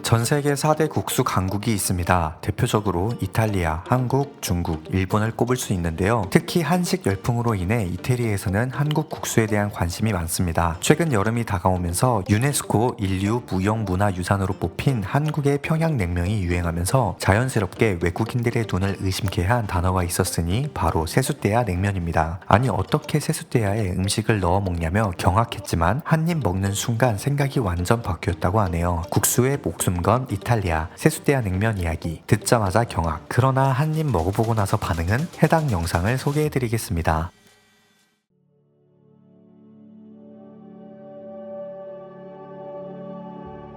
전 세계 4대 국수 강국이 있습니다. 대표적으로 이탈리아, 한국, 중국, 일본을 꼽을 수 있는데요. 특히 한식 열풍으로 인해 이태리에서는 한국 국수에 대한 관심이 많습니다. 최근 여름이 다가오면서 유네스코 인류 무형문화유산으로 뽑힌 한국의 평양냉면이 유행하면서 자연스럽게 외국인들의 눈을 의심케 한 단어가 있었으니 바로 세숫대야 냉면입니다. 아니 어떻게 세숫대야에 음식을 넣어 먹냐며 경악했지만 한 입 먹는 순간 생각이 완전 바뀌었다고 하네요. 국수의 목숨 건 이탈리아 세숫대야 냉면 이야기 듣자마자 경악. 그러나 한 입 먹어보고 나서 반응은 해당 영상을 소개해드리겠습니다.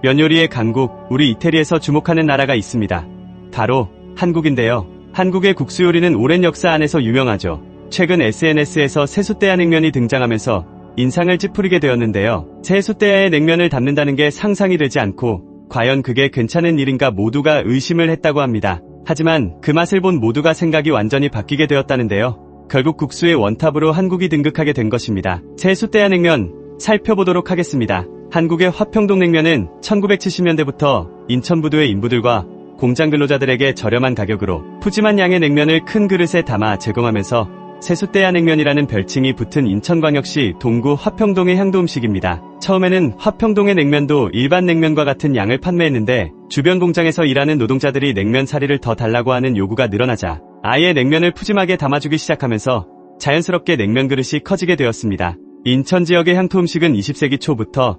면 요리의 강국, 우리 이태리에서 주목하는 나라가 있습니다. 바로 한국인데요. 한국의 국수 요리는 오랜 역사 안에서 유명하죠. 최근 SNS에서 세숫대야 냉면이 등장하면서 인상을 찌푸리게 되었는데요. 세숫대야의 냉면을 담는다는 게 상상이 되지 않고 과연 그게 괜찮은 일인가 모두가 의심을 했다고 합니다. 하지만 그 맛을 본 모두가 생각이 완전히 바뀌게 되었다는데요. 결국 국수의 원탑으로 한국이 등극하게 된 것입니다. 세숫대야 냉면 살펴보도록 하겠습니다. 한국의 화평동 냉면은 1970년대부터 인천 부두의 인부들과 공장 근로자들에게 저렴한 가격으로 푸짐한 양의 냉면을 큰 그릇에 담아 제공하면서 세숫대야 냉면이라는 별칭이 붙은 인천광역시 동구 화평동의 향도 음식입니다. 처음에는 화평동의 냉면도 일반 냉면과 같은 양을 판매했는데 주변 공장에서 일하는 노동자들이 냉면 사리를 더 달라고 하는 요구가 늘어나자 아예 냉면을 푸짐하게 담아주기 시작하면서 자연스럽게 냉면 그릇이 커지게 되었습니다. 인천 지역의 향토 음식은 20세기 초부터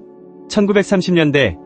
1930년대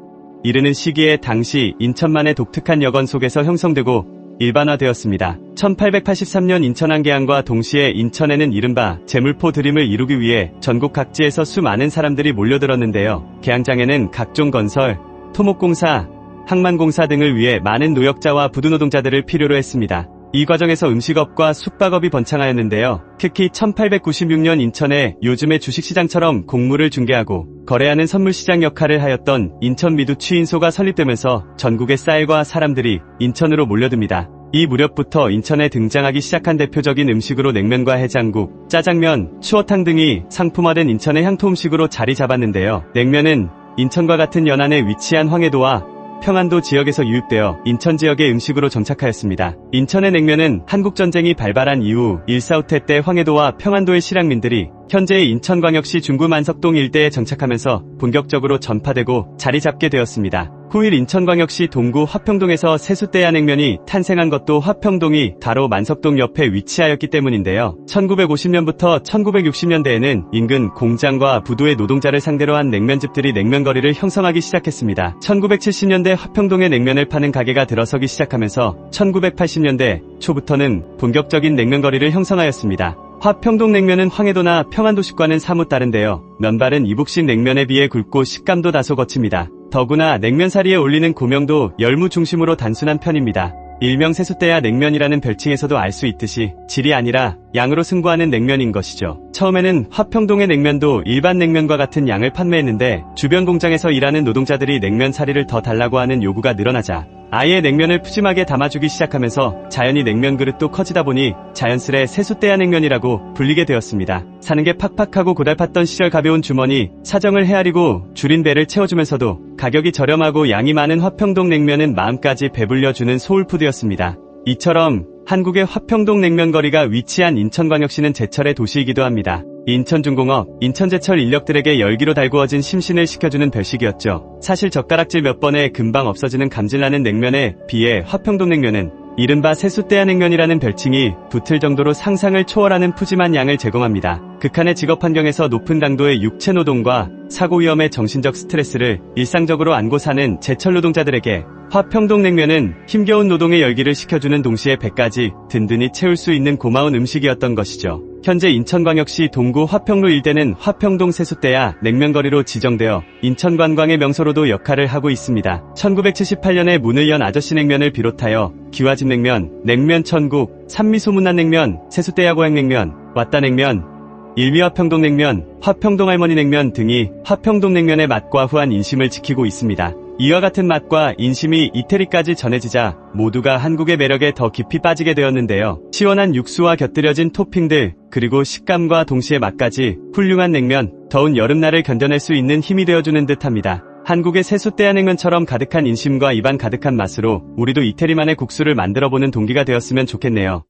이르는 시기에 당시 인천만의 독특한 여건 속에서 형성되고 일반화되었습니다. 1883년 인천 한계항과 동시에 인천에는 이른바 제물포 드림을 이루기 위해 전국 각지에서 수많은 사람들이 몰려들었는데요. 계항장에는 각종 건설, 토목공사, 항만공사 등을 위해 많은 노역자와 부두노동자들을 필요로 했습니다. 이 과정에서 음식업과 숙박업이 번창하였는데요. 특히 1896년 인천에 요즘의 주식시장처럼 곡물을 중개하고 거래하는 선물시장 역할을 하였던 인천 미두 취인소가 설립되면서 전국의 쌀과 사람들이 인천으로 몰려듭니다. 이 무렵부터 인천에 등장하기 시작한 대표적인 음식으로 냉면과 해장국, 짜장면, 추어탕 등이 상품화된 인천의 향토 음식으로 자리 잡았는데요. 냉면은 인천과 같은 연안에 위치한 황해도와 평안도 지역에서 유입되어 인천 지역의 음식으로 정착하였습니다. 인천의 냉면은 한국전쟁이 발발한 이후 1.4.5태 때 황해도와 평안도의 실향민들이 현재의 인천광역시 중구 만석동 일대에 정착하면서 본격적으로 전파되고 자리 잡게 되었습니다. 후일 인천광역시 동구 화평동에서 세숫대야 냉면이 탄생한 것도 화평동이 바로 만석동 옆에 위치하였기 때문인데요. 1950년부터 1960년대에는 인근 공장과 부두의 노동자를 상대로 한 냉면집들이 냉면거리를 형성하기 시작했습니다. 1970년대 화평동에 냉면을 파는 가게가 들어서기 시작하면서 1980년대 초부터는 본격적인 냉면거리를 형성하였습니다. 화평동 냉면은 황해도나 평안도식과는 사뭇 다른데요. 면발은 이북식 냉면에 비해 굵고 식감도 다소 거칩니다. 더구나 냉면사리에 올리는 고명도 열무 중심으로 단순한 편입니다. 일명 세숫대야 냉면이라는 별칭에서도 알 수 있듯이 질이 아니라 양으로 승부하는 냉면인 것이죠. 처음에는 화평동의 냉면도 일반 냉면과 같은 양을 판매했는데 주변 공장에서 일하는 노동자들이 냉면 사리를 더 달라고 하는 요구가 늘어나자 아예 냉면을 푸짐하게 담아주기 시작하면서 자연히 냉면 그릇도 커지다 보니 자연스레 세숫대야 냉면이라고 불리게 되었습니다. 사는 게 팍팍하고 고달팠던 시절 가벼운 주머니, 사정을 헤아리고 줄인 배를 채워주면서도 가격이 저렴하고 양이 많은 화평동 냉면은 마음까지 배불려주는 소울푸드였습니다. 이처럼 한국의 화평동 냉면거리가 위치한 인천광역시는 제철의 도시이기도 합니다. 인천중공업, 인천제철 인력들에게 열기로 달구어진 심신을 식혀주는 별식이었죠. 사실 젓가락질 몇 번에 금방 없어지는 감질나는 냉면에 비해 화평동 냉면은 이른바 세숫대야 냉면이라는 별칭이 붙을 정도로 상상을 초월하는 푸짐한 양을 제공합니다. 극한의 직업 환경에서 높은 강도의 육체 노동과 사고 위험의 정신적 스트레스를 일상적으로 안고 사는 제철 노동자들에게 화평동 냉면은 힘겨운 노동의 열기를 식혀주는 동시에 배까지 든든히 채울 수 있는 고마운 음식이었던 것이죠. 현재 인천광역시 동구 화평로 일대는 화평동 세숫대야 냉면거리로 지정되어 인천관광의 명소로도 역할을 하고 있습니다. 1978년에 문을 연 아저씨 냉면을 비롯하여 기와집 냉면, 냉면 천국, 산미 소문난 냉면, 세숫대야 고향냉면, 왔다냉면, 일미화평동 냉면, 화평동 할머니 냉면 등이 화평동 냉면의 맛과 후한 인심을 지키고 있습니다. 이와 같은 맛과 인심이 이태리까지 전해지자 모두가 한국의 매력에 더 깊이 빠지게 되었는데요. 시원한 육수와 곁들여진 토핑들, 그리고 식감과 동시에 맛까지 훌륭한 냉면, 더운 여름날을 견뎌낼 수 있는 힘이 되어주는 듯합니다. 한국의 세숫대한냉면처럼 가득한 인심과 입안 가득한 맛으로 우리도 이태리만의 국수를 만들어보는 동기가 되었으면 좋겠네요.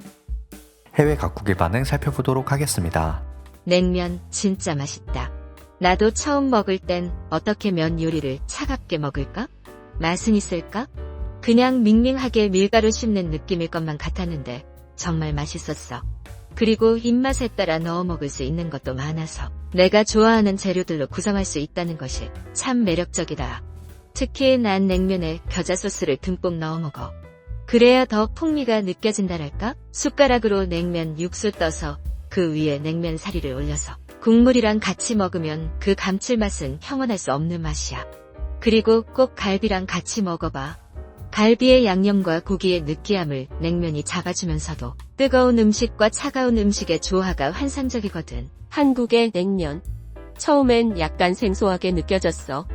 해외 각국의 반응 살펴보도록 하겠습니다. 냉면 진짜 맛있다. 나도 처음 먹을 땐 어떻게 면 요리를 차갑게 먹을까? 맛은 있을까? 그냥 밍밍하게 밀가루 씹는 느낌일 것만 같았는데 정말 맛있었어. 그리고 입맛에 따라 넣어 먹을 수 있는 것도 많아서 내가 좋아하는 재료들로 구성할 수 있다는 것이 참 매력적이다. 특히 난 냉면에 겨자 소스를 듬뿍 넣어 먹어. 그래야 더 풍미가 느껴진다랄까? 숟가락으로 냉면 육수 떠서 그 위에 냉면 사리를 올려서 국물이랑 같이 먹으면 그 감칠맛은 형언할 수 없는 맛이야. 그리고 꼭 갈비랑 같이 먹어봐. 갈비의 양념과 고기의 느끼함을 냉면이 잡아주면서도 뜨거운 음식과 차가운 음식의 조화가 환상적이거든. 한국의 냉면. 처음엔 약간 생소하게 느껴졌어.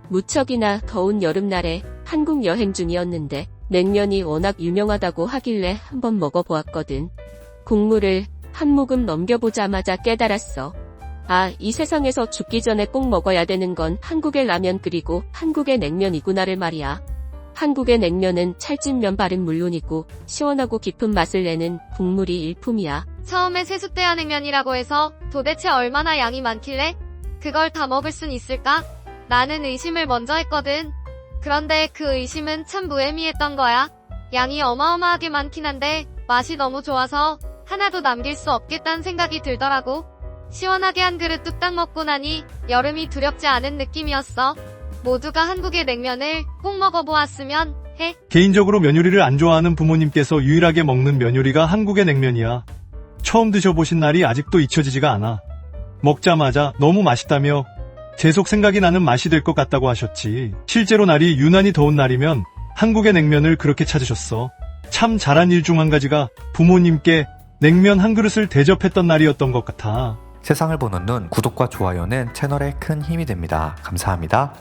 무척이나 더운 여름날에 한국 여행 중이었는데 냉면이 워낙 유명하다고 하길래 한번 먹어보았거든. 국물을 한 모금 넘겨보자마자 깨달았어. 아, 이 세상에서 죽기 전에 꼭 먹어야 되는 건 한국의 라면 그리고 한국의 냉면이구나를 말이야. 한국의 냉면은 찰진 면발은 물론이고 시원하고 깊은 맛을 내는 국물이 일품이야. 처음에 세숫대한냉면이라고 해서 도대체 얼마나 양이 많길래 그걸 다 먹을 순 있을까? 라는 의심을 먼저 했거든. 그런데 그 의심은 참 무의미했던 거야. 양이 어마어마하게 많긴 한데 맛이 너무 좋아서 하나도 남길 수 없겠다는 생각이 들더라고. 시원하게 한 그릇 뚝딱 먹고 나니 여름이 두렵지 않은 느낌이었어. 모두가 한국의 냉면을 꼭 먹어보았으면 해. 개인적으로 면 요리를 안 좋아하는 부모님께서 유일하게 먹는 면 요리가 한국의 냉면이야. 처음 드셔보신 날이 아직도 잊혀지지가 않아. 먹자마자 너무 맛있다며 계속 생각이 나는 맛이 될 것 같다고 하셨지. 실제로 날이 유난히 더운 날이면 한국의 냉면을 그렇게 찾으셨어. 참 잘한 일 중 한 가지가 부모님께 냉면 한 그릇을 대접했던 날이었던 것 같아. 세상을 보는 눈, 구독과 좋아요는 채널에 큰 힘이 됩니다. 감사합니다.